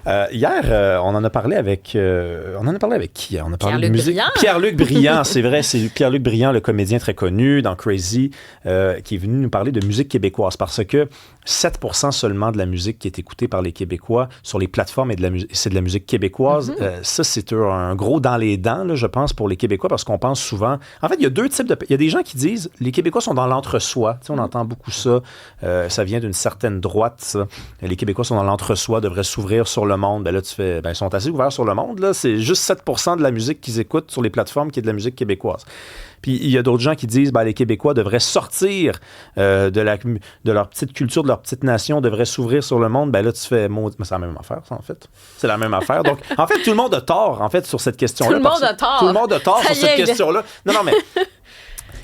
Hier, on en a parlé avec qui? On a parlé de musique. Briand. Pierre-Luc Briand, c'est vrai. C'est Pierre-Luc Briand, le comédien très connu dans Crazy, qui est venu nous parler de musique québécoise parce que 7% seulement de la musique qui est écoutée par les Québécois sur les plateformes c'est de la musique québécoise. Ça, c'est un gros dans les dents, là, je pense, pour les Québécois parce qu'on pense souvent... En fait, il y a deux types de... Il y a des gens qui disent les Québécois sont dans l'entre-soi. Tu sais, on entend beaucoup ça. Ça vient d'une certaine droite, ça. Les Québécois sont dans l'entre-soi, devraient s'ouvrir sur le monde. Ben là, tu fais... Ben, ils sont assez ouverts sur le monde, là. C'est juste 7% de la musique qu'ils écoutent sur les plateformes qui est de la musique québécoise. Puis il y a d'autres gens qui disent les Québécois devraient sortir de leur petite culture, de leur petite nation, devraient s'ouvrir sur le monde. Ben là, tu fais... Mais c'est la même affaire, ça, en fait. C'est la même affaire. Donc, en fait, tout le monde a tort, en fait, sur cette question-là. Tout le monde a tort. Tout le monde a tort sur cette question-là. Non, mais...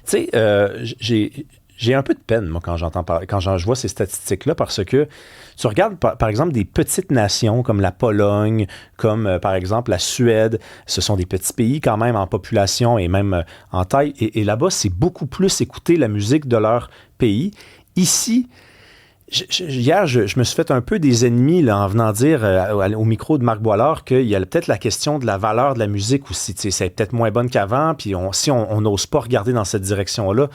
Tu sais, j'ai un peu de peine, moi, quand je vois ces statistiques-là, parce que tu regardes, par exemple, des petites nations comme la Pologne, comme, par exemple, la Suède. Ce sont des petits pays, quand même, en population et même en taille. Et là-bas, c'est beaucoup plus écouter la musique de leur pays. Ici... Hier, je me suis fait un peu des ennemis là, en venant dire au micro de Marc Boilard qu'il y a peut-être la question de la valeur de la musique aussi. C'est peut-être moins bonne qu'avant, puis si on n'ose pas regarder dans cette direction-là,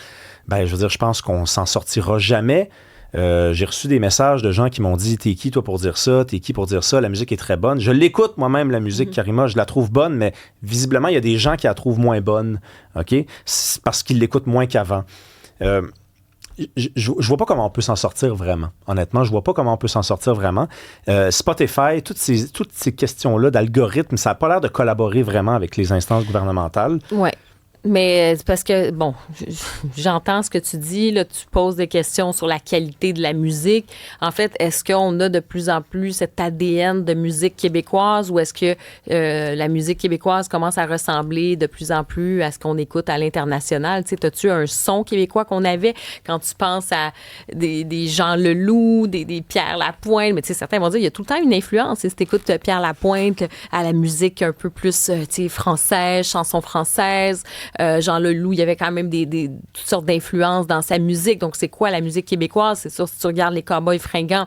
ben je veux dire, je pense qu'on s'en sortira jamais. J'ai reçu des messages de gens qui m'ont dit « T'es qui, toi, pour dire ça? T'es qui pour dire ça? La musique est très bonne. » Je l'écoute moi-même, la musique, Karima. Je la trouve bonne, mais visiblement, il y a des gens qui la trouvent moins bonne, OK? C'est parce qu'ils l'écoutent moins qu'avant. Je vois pas comment on peut s'en sortir vraiment. Honnêtement, je vois pas comment on peut s'en sortir vraiment. Spotify, toutes ces questions-là d'algorithme, ça a pas l'air de collaborer vraiment avec les instances gouvernementales. Ouais. Mais c'est parce que, bon, j'entends ce que tu dis, là, tu poses des questions sur la qualité de la musique. En fait, est-ce qu'on a de plus en plus cet ADN de musique québécoise ou est-ce que la musique québécoise commence à ressembler de plus en plus à ce qu'on écoute à l'international? Tu sais, as-tu un son québécois qu'on avait quand tu penses à des Jean Leloup, des Pierre Lapointe? Mais tu sais, certains vont dire, il y a tout le temps une influence. Si tu écoutes Pierre Lapointe à la musique un peu plus, tu sais, française, chanson française, Jean Leloup, il y avait quand même toutes sortes d'influences dans sa musique. Donc, c'est quoi la musique québécoise? C'est sûr, si tu regardes les Cowboys fringants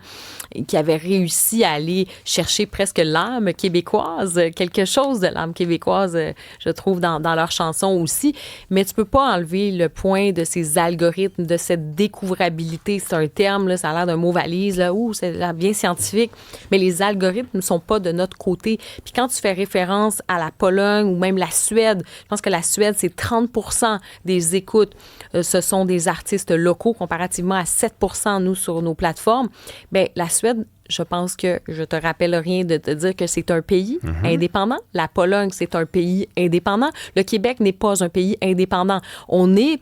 qui avaient réussi à aller chercher presque l'âme québécoise, quelque chose de l'âme québécoise, je trouve, dans leurs chansons aussi. Mais tu peux pas enlever le point de ces algorithmes, de cette découvrabilité. C'est un terme, là, ça a l'air d'un mot valise, là, c'est là, bien scientifique. Mais les algorithmes ne sont pas de notre côté. Puis quand tu fais référence à la Pologne ou même la Suède, je pense que la Suède, c'est 30% des écoutes, ce sont des artistes locaux comparativement à 7% nous sur nos plateformes. Bien, la Suède, je pense que je te rappelle rien de te dire que c'est un pays indépendant. La Pologne, c'est un pays indépendant. Le Québec n'est pas un pays indépendant. On est,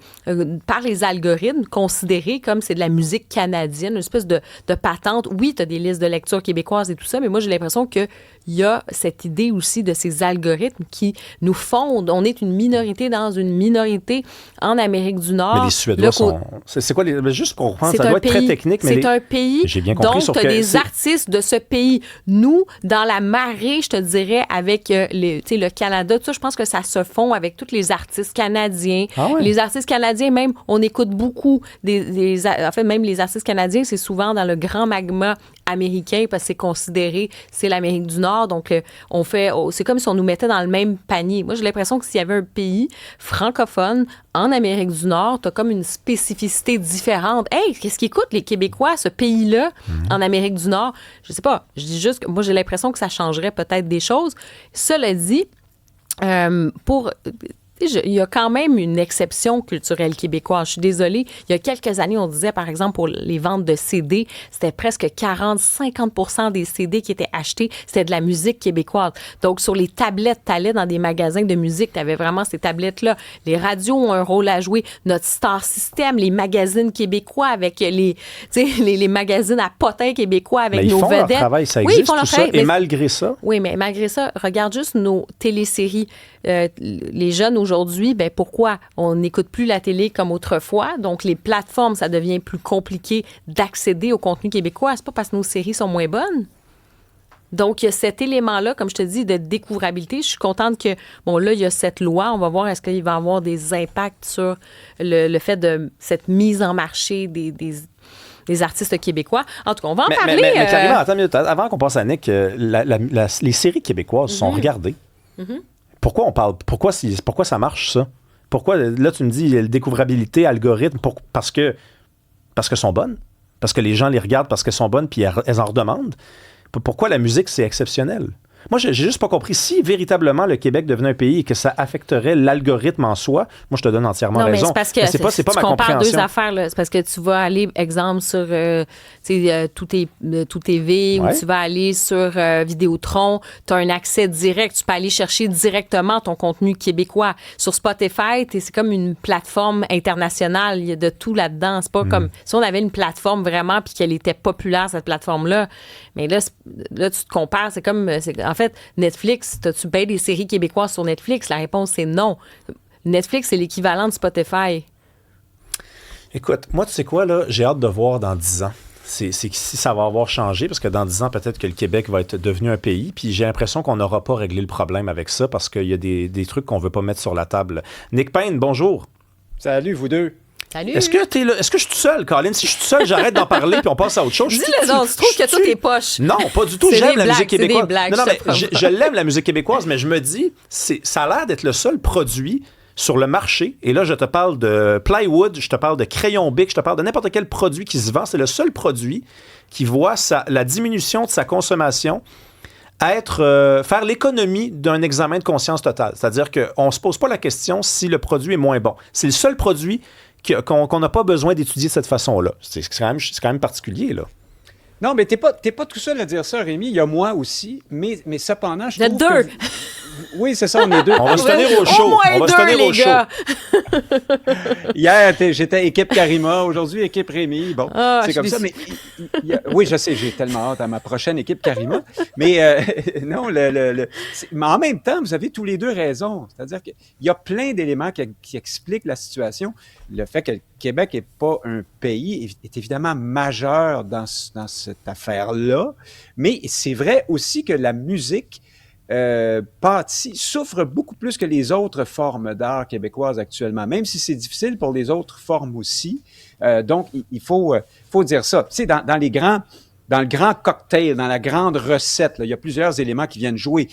par les algorithmes, considéré comme c'est de la musique canadienne, une espèce de patente. Oui, tu as des listes de lecture québécoises et tout ça, mais moi, j'ai l'impression qu'il y a cette idée aussi de ces algorithmes qui nous fondent. On est une minorité dans une minorité en Amérique du Nord. Mais les Suédois sont... C'est quoi les... Juste pour comprendre, ça doit être très technique. Mais c'est un pays. J'ai bien compris. Donc, tu as des artistes de ce pays. Nous, dans la marée, je te dirais, avec le Canada, tout ça, je pense que ça se fond avec tous les artistes canadiens. Ah ouais. Les artistes canadiens, même, on écoute beaucoup en fait, même les artistes canadiens, c'est souvent dans le grand magma américain parce que c'est considéré, c'est l'Amérique du Nord. Donc, c'est comme si on nous mettait dans le même panier. Moi, j'ai l'impression que s'il y avait un pays francophone en Amérique du Nord, t'as comme une spécificité différente. Hey, qu'est-ce qu'écoutent les Québécois, ce pays-là, en Amérique du Nord? Je sais pas. Je dis juste que moi, j'ai l'impression que ça changerait peut-être des choses. Cela dit, il y a quand même une exception culturelle québécoise. Je suis désolée. Il y a quelques années, on disait, par exemple, pour les ventes de CD, c'était presque 40-50% des CD qui étaient achetés, c'était de la musique québécoise. Donc, sur les tablettes, t'allais dans des magasins de musique, t'avais vraiment ces tablettes-là. Les radios ont un rôle à jouer. Notre Star System, les magazines québécois avec les magazines à potins québécois avec nos vedettes. Mais ils font leur travail, ça existe, ils font leur tout ça. travail, Et malgré ça... Oui, mais malgré ça, regarde juste nos téléséries. Les jeunes aujourd'hui, ben pourquoi on n'écoute plus la télé comme autrefois? Donc, les plateformes, ça devient plus compliqué d'accéder au contenu québécois. C'est pas parce que nos séries sont moins bonnes. Donc, il y a cet élément-là, comme je te dis, de découvrabilité. Je suis contente que, bon, là, il y a cette loi. On va voir est-ce qu'il va y avoir des impacts sur le fait de cette mise en marché les artistes québécois. En tout cas, on va en parler. Mais Karima, attends une minute. Avant qu'on passe à Nick, les séries québécoises sont regardées. Pourquoi on parle? Pourquoi ça marche, ça? Pourquoi, là, tu me dis découvrabilité, algorithme, parce qu'elles sont bonnes? Parce que les gens les regardent parce qu'elles sont bonnes puis elles en redemandent? Pourquoi la musique, c'est exceptionnel? Moi, j'ai juste pas compris. Si véritablement le Québec devenait un pays et que ça affecterait l'algorithme en soi, moi, je te donne entièrement raison. Mais c'est parce que c'est pas ma compréhension. Tu compares deux affaires. Là. C'est parce que tu vas aller, exemple, sur Tout TV ou tu vas aller sur Vidéotron. Tu as un accès direct. Tu peux aller chercher directement ton contenu québécois. Sur Spotify, c'est comme une plateforme internationale. Il y a de tout là-dedans. C'est pas comme si on avait une plateforme vraiment puis qu'elle était populaire, cette plateforme-là. Mais là, tu te compares. C'est comme... En fait, Netflix, as-tu payé des séries québécoises sur Netflix? La réponse, c'est non. Netflix, c'est l'équivalent de Spotify. Écoute, moi, tu sais quoi, là? J'ai hâte de voir dans 10 ans. C'est si ça va avoir changé, parce que dans 10 ans, peut-être que le Québec va être devenu un pays, puis j'ai l'impression qu'on n'aura pas réglé le problème avec ça, parce qu'il y a des trucs qu'on ne veut pas mettre sur la table. Nick Payne, bonjour. Salut, vous deux. Salut. Est-ce que je suis tout seul, Colin? Si je suis tout seul, j'arrête d'en parler puis on passe à autre chose. Dis-le donc, tu trouves que tout est poche. Non, pas du tout. J'aime la musique québécoise. Des blagues, non, mais je l'aime, la musique québécoise, mais je me dis, ça a l'air d'être le seul produit sur le marché. Et là, je te parle de plywood, je te parle de crayon Bic, je te parle de n'importe quel produit qui se vend. C'est le seul produit qui voit la diminution de sa consommation faire l'économie d'un examen de conscience totale. C'est-à-dire qu'on ne se pose pas la question si le produit est moins bon. C'est le seul produit qu'on n'a pas besoin d'étudier de cette façon-là. C'est quand même particulier, là. Non, mais t'es pas tout seul à dire ça, Rémi. Il y a moi aussi, mais cependant, je trouve deux. Oui, c'est ça, on est deux. On va se tenir au chaud. On va se tenir au chaud. Hier, j'étais équipe Karima, aujourd'hui équipe Rémi. Bon, c'est comme ça. Mais oui, je sais, j'ai tellement hâte à ma prochaine équipe Karima. Mais non, mais en même temps, vous avez tous les deux raison. C'est-à-dire qu'il y a plein d'éléments qui expliquent la situation. Le fait que le Québec n'est pas un pays est évidemment majeur dans cette affaire-là. Mais c'est vrai aussi que la musique souffre beaucoup plus que les autres formes d'art québécoises actuellement, même si c'est difficile pour les autres formes aussi. Donc, il faut dire ça. Tu sais, dans le grand cocktail, dans la grande recette, là, il y a plusieurs éléments qui viennent jouer.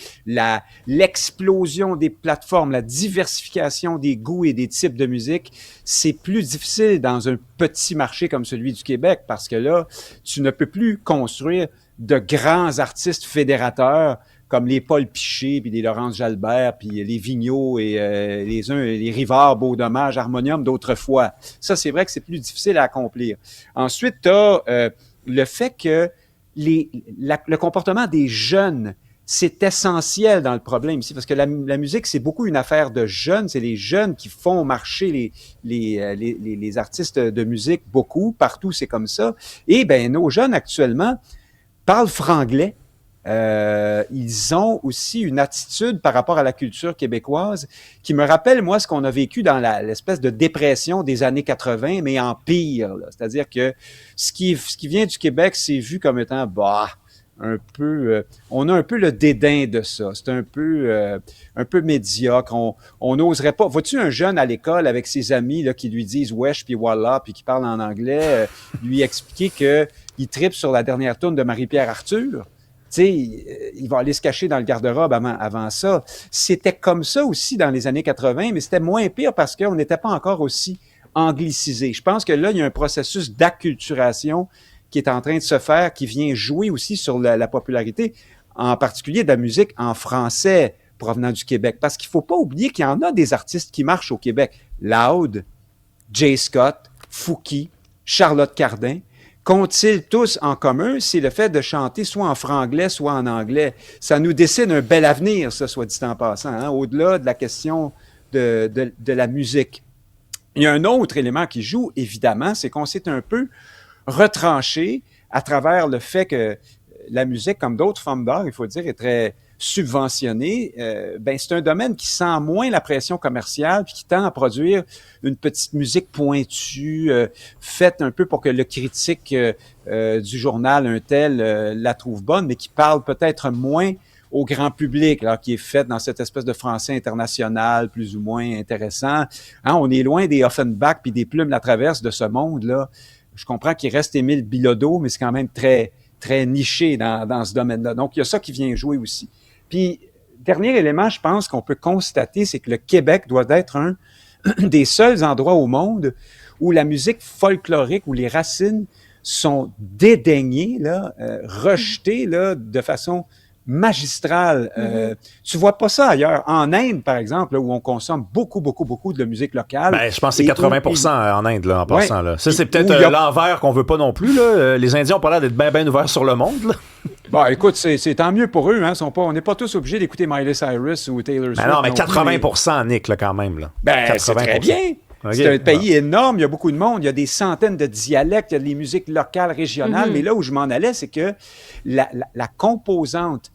L'explosion des plateformes, la diversification des goûts et des types de musique, c'est plus difficile dans un petit marché comme celui du Québec parce que là, tu ne peux plus construire de grands artistes fédérateurs comme les Paul Piché, puis les Laurence Jalbert, puis les Vigneault et les Rivard, Beau-Dommage, Harmonium d'autrefois. Ça, c'est vrai que c'est plus difficile à accomplir. Ensuite, tu as le fait que le comportement des jeunes, c'est essentiel dans le problème ici, parce que la musique, c'est beaucoup une affaire de jeunes. C'est les jeunes qui font marcher les artistes de musique beaucoup. Partout, c'est comme ça. Et ben nos jeunes, actuellement, parlent franglais. Ils ont aussi une attitude par rapport à la culture québécoise qui me rappelle, moi, ce qu'on a vécu dans l'espèce de dépression des années 80, mais en pire. Là. C'est-à-dire que ce qui vient du Québec, c'est vu comme étant, un peu... on a un peu le dédain de ça. C'est un peu médiocre. On n'oserait pas... Vois-tu un jeune à l'école avec ses amis là, qui lui disent « wesh » puis « voilà » puis qui parlent en anglais, lui expliquer qu'il tripe sur la dernière tourne de Marie-Pierre Arthur? Tu sais, il va aller se cacher dans le garde-robe avant ça. C'était comme ça aussi dans les années 80, mais c'était moins pire parce qu'on n'était pas encore aussi anglicisé. Je pense que là, il y a un processus d'acculturation qui est en train de se faire, qui vient jouer aussi sur la popularité, en particulier de la musique en français provenant du Québec. Parce qu'il ne faut pas oublier qu'il y en a des artistes qui marchent au Québec. Loud, Jay Scott, Fouki, Charlotte Cardin. Qu'ont-ils tous en commun? C'est le fait de chanter soit en franglais, soit en anglais. Ça nous dessine un bel avenir, ça, soit dit en passant, hein, au-delà de la question de la musique. Il y a un autre élément qui joue, évidemment, c'est qu'on s'est un peu retranché à travers le fait que la musique, comme d'autres formes d'art, il faut dire, est très subventionnée. C'est un domaine qui sent moins la pression commerciale puis qui tend à produire une petite musique pointue, faite un peu pour que le critique du journal, un tel, la trouve bonne, mais qui parle peut-être moins au grand public, alors qui est faite dans cette espèce de français international, plus ou moins intéressant. Hein, on est loin des Offenbach puis des Plumes la Traverse de ce monde-là. je comprends qu'il reste Émile Bilodeau, mais c'est quand même très, très niché dans ce domaine-là. Donc, il y a ça qui vient jouer aussi. Puis, dernier élément, je pense qu'on peut constater, c'est que le Québec doit être un des seuls endroits au monde où la musique folklorique, où les racines sont dédaignées, là, rejetées là, de façon magistrale. Tu vois pas ça ailleurs. En Inde, par exemple, là, où on consomme beaucoup de la musique locale. Ben, je pense que c'est 80% en Inde, là, en passant. Là. Ça, c'est peut-être l'envers qu'on veut pas non plus. Là. Les Indiens ont pas l'air d'être bien ouverts sur le monde. Là. Bon, écoute, c'est tant mieux pour eux. Hein. On n'est pas tous obligés d'écouter Miley Cyrus ou Taylor Swift. Ben non, mais 80%, Nick, là, quand même. Là. Ben, 80%. C'est très bien. Okay. C'est un pays énorme, il y a beaucoup de monde, il y a des centaines de dialectes, il y a des musiques locales, régionales, mais là où je m'en allais, c'est que la composante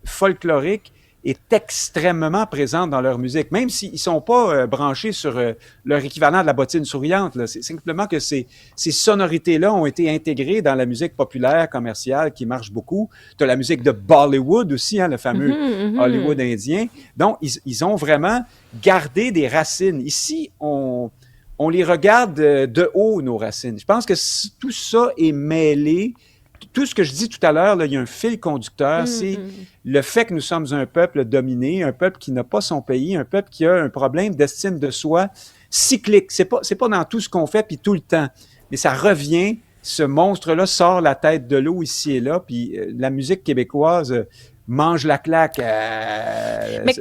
folklorique est extrêmement présente dans leur musique, même s'ils ne sont pas branchés sur leur équivalent de la bottine souriante. Là. C'est simplement que ces sonorités-là ont été intégrées dans la musique populaire, commerciale, qui marche beaucoup. Tu as la musique de Bollywood aussi, hein, le fameux Hollywood indien. Donc, ils ont vraiment gardé des racines. Ici, on les regarde de haut, nos racines. Je pense que tout ça est mêlé. Tout ce que je dis tout à l'heure, là, il y a un fil conducteur, c'est le fait que nous sommes un peuple dominé, un peuple qui n'a pas son pays, un peuple qui a un problème d'estime de soi cyclique. C'est pas dans tout ce qu'on fait puis tout le temps, mais ça revient. Ce monstre-là sort la tête de l'eau ici et là, puis la musique québécoise mange la claque. Mais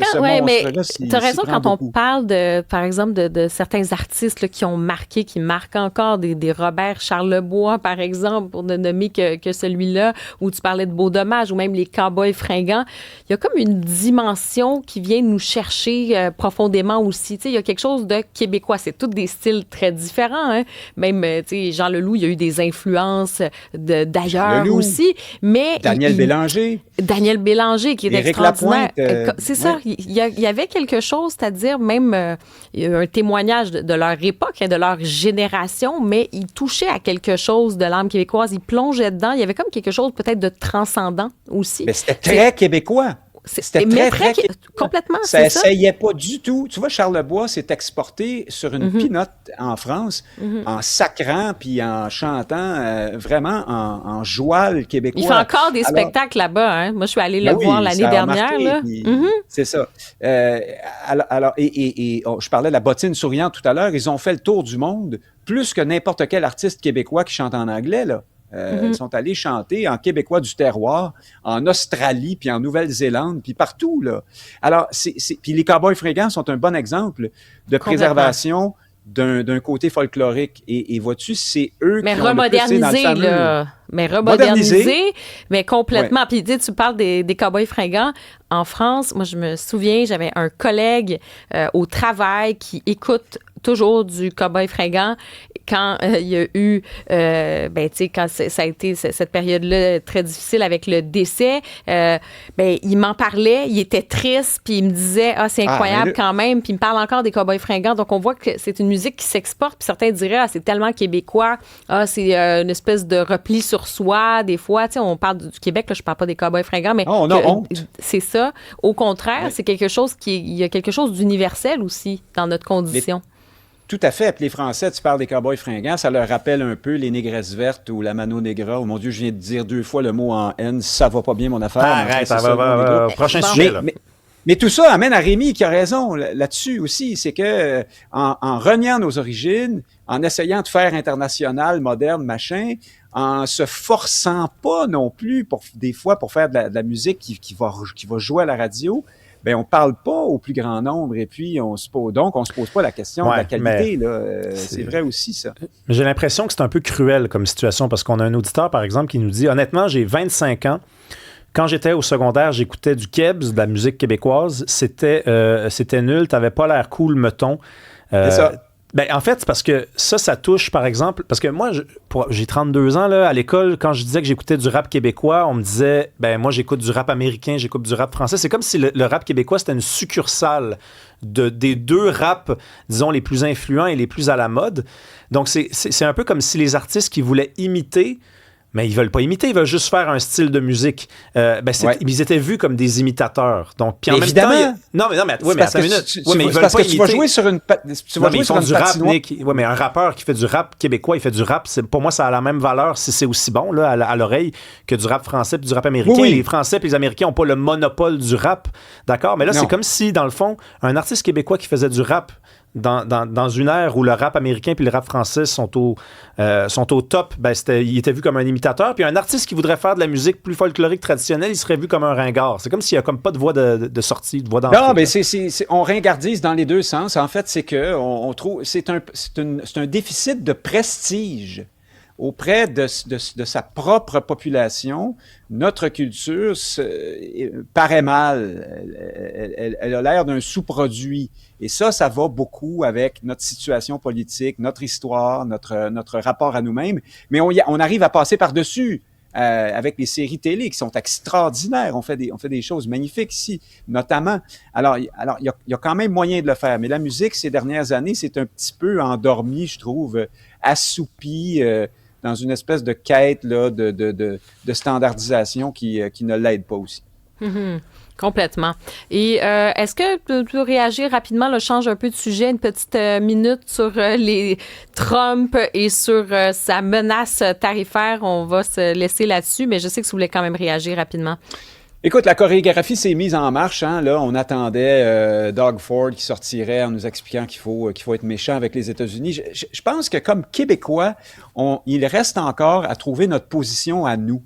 t'as raison quand on parle de, par exemple, de certains artistes là, qui marquent encore des Robert Charlebois, par exemple, pour ne nommer que celui-là, où tu parlais de Beau Dommage, ou même les Cowboys fringants. Il y a comme une dimension qui vient nous chercher profondément aussi. Tu sais, il y a quelque chose de québécois. C'est tous des styles très différents. Hein? Même, tu sais, Jean Leloup, il y a eu des influences d'ailleurs aussi. Mais Daniel Bélanger, qui est Éric extraordinaire. C'est ça. Il y avait quelque chose, c'est-à-dire même un témoignage de leur époque, de leur génération, mais il touchait à quelque chose de l'âme québécoise. Il plongeait dedans. Il y avait comme quelque chose peut-être de transcendant aussi. Mais c'était très québécois. C'était très complètement, ça essayait pas du tout. Tu vois, Charlebois s'est exporté sur une pinotte en France en sacrant puis en chantant vraiment en joual québécois. Il fait encore des spectacles là-bas. Hein? Moi, je suis allée le voir l'année dernière. Là. C'est ça. Je parlais de la bottine souriante tout à l'heure. Ils ont fait le tour du monde plus que n'importe quel artiste québécois qui chante en anglais, là. Ils sont allés chanter en québécois du terroir, en Australie, puis en Nouvelle-Zélande, puis partout, là. Alors, puis les Cowboys fringants sont un bon exemple de préservation d'un côté folklorique. Et vois-tu, c'est eux qui ont le plus dans le fameux... là. Mais remodernisé, mais complètement. Ouais. Puis tu parles des Cowboys fringants. En France, moi, je me souviens, j'avais un collègue au travail qui écoute toujours du Cowboy fringant. Quand il y a eu, quand ça a été cette période-là très difficile avec le décès, il m'en parlait, il était triste, puis il me disait, c'est incroyable quand même, puis il me parle encore des Cowboys fringants. Donc, on voit que c'est une musique qui s'exporte, puis certains diraient, c'est tellement québécois, c'est une espèce de repli sur soi, des fois, tu sais, on parle du Québec, là, je parle pas des Cowboys fringants, mais c'est ça. Au contraire, c'est quelque chose il y a quelque chose d'universel aussi dans notre condition. Tout à fait. Puis les Français, tu parles des Cowboys fringants, ça leur rappelle un peu les Négresses vertes ou la Mano Negra. Oh mon Dieu, je viens de dire 2 fois le mot en N. Ça va pas bien, mon affaire. Arrête, ça va. Prochain sujet, là. Mais tout ça amène à Rémi qui a raison là-dessus aussi. C'est que en reniant nos origines, en essayant de faire international, moderne, machin, en se forçant pas non plus des fois pour faire de la musique qui va jouer à la radio, on parle pas au plus grand nombre et puis on se pose pas la question de la qualité. C'est vrai aussi, ça. J'ai l'impression que c'est un peu cruel comme situation parce qu'on a un auditeur, par exemple, qui nous dit « Honnêtement, j'ai 25 ans. Quand j'étais au secondaire, j'écoutais du Kebs, de la musique québécoise. C'était nul. T'avais pas l'air cool, mettons. » C'est ça. En fait, c'est parce que ça touche, par exemple, parce que moi, j'ai 32 ans, là, à l'école, quand je disais que j'écoutais du rap québécois, on me disait, moi, j'écoute du rap américain, j'écoute du rap français. C'est comme si le rap québécois, c'était une succursale des 2 raps, disons, les plus influents et les plus à la mode. Donc, c'est un peu comme si les artistes qui voulaient imiter Mais ils veulent pas imiter, ils veulent juste faire un style de musique. Ils étaient vus comme des imitateurs. Donc, puis en évidemment. même temps, non, mais attends une minute. Mais ils veulent pas imiter. Tu vas jouer sur une ils font du rap, Nick. Ouais, mais un rappeur qui fait du rap québécois, il fait du rap. Pour moi, ça a la même valeur si c'est aussi bon là, à l'oreille que du rap français et du rap américain. Oui. Les Français et les Américains n'ont pas le monopole du rap. D'accord? Mais là, c'est comme si, dans le fond, un artiste québécois qui faisait du rap dans une ère où le rap américain puis le rap français sont au top, il était vu comme un imitateur. Puis un artiste qui voudrait faire de la musique plus folklorique traditionnelle, il serait vu comme un ringard. C'est comme s'il n'y a comme pas de voix de sortie, de voix d'entrée. Non, mais on ringardise dans les deux sens. En fait, c'est que on trouve c'est un déficit de prestige auprès de sa propre population. Notre culture paraît mal. Elle a l'air d'un sous-produit. Et ça va beaucoup avec notre situation politique, notre histoire, notre rapport à nous-mêmes. Mais on arrive à passer par-dessus avec les séries télé qui sont extraordinaires. On fait des choses magnifiques ici, notamment. Alors il y a quand même moyen de le faire. Mais la musique, ces dernières années, c'est un petit peu endormi, je trouve, assoupi, dans une espèce de quête là, de standardisation qui ne l'aide pas aussi. Mm-hmm. Complètement. Et est-ce que tu peux réagir rapidement, là, change un peu de sujet, une petite minute sur les Trump et sur sa menace tarifaire? On va se laisser là-dessus, mais je sais que tu voulais quand même réagir rapidement. Écoute, la chorégraphie s'est mise en marche. Hein. Là, on attendait Doug Ford qui sortirait en nous expliquant qu'il faut être méchant avec les États-Unis. Je pense que comme Québécois, il reste encore à trouver notre position à nous.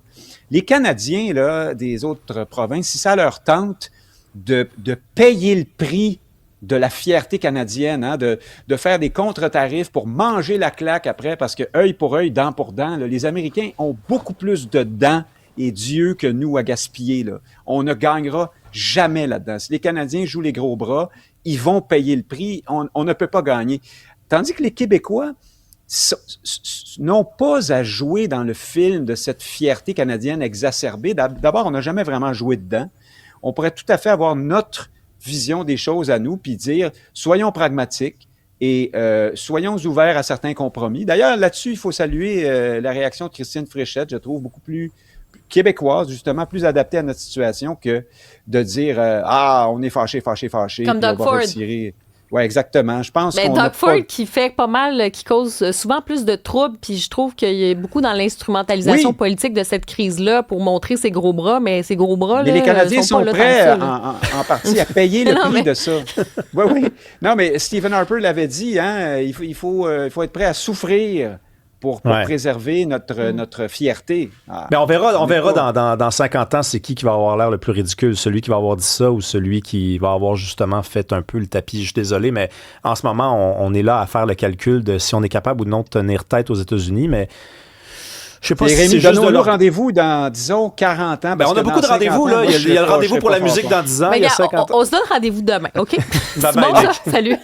Les Canadiens là, des autres provinces, si ça leur tente de payer le prix de la fierté canadienne, hein, de faire des contre-tarifs pour manger la claque après, parce que œil pour œil, dent pour dent, là, les Américains ont beaucoup plus de dents et d'yeux que nous à gaspiller. Là. On ne gagnera jamais là-dedans. Si les Canadiens jouent les gros bras, ils vont payer le prix. On ne peut pas gagner. Tandis que les Québécois n'ont pas à jouer dans le film de cette fierté canadienne exacerbée. D'abord, on n'a jamais vraiment joué dedans. On pourrait tout à fait avoir notre vision des choses à nous, puis dire, soyons pragmatiques et soyons ouverts à certains compromis. D'ailleurs, là-dessus, il faut saluer la réaction de Christine Fréchette, je trouve beaucoup plus québécoise, justement, plus adaptée à notre situation que de dire on est fâché. Comme Doug Ford. Oui, exactement. Je pense qu'on Doug Ford qui fait pas mal, qui cause souvent plus de troubles, puis je trouve qu'il y a beaucoup dans l'instrumentalisation politique de cette crise-là pour montrer ses gros bras, mais ces gros bras, là, les Canadiens sont prêts en partie à payer le prix de ça. Oui. Non, mais Stephen Harper l'avait dit, hein, il faut être prêt à souffrir pour préserver notre fierté. Mais on verra dans 50 ans, c'est qui va avoir l'air le plus ridicule, celui qui va avoir dit ça ou celui qui va avoir justement fait un peu le tapis. Je suis désolé, mais en ce moment, on est là à faire le calcul de si on est capable ou non de tenir tête aux États-Unis, mais je sais pas si Rémi, c'est juste donnons-nous rendez-vous dans, disons, 40 ans. On a beaucoup de rendez-vous, là. Il y a le rendez-vous pour la musique dans 10 ans, il y a 50 ans. On se donne rendez-vous demain, OK? Bye bye, Salut!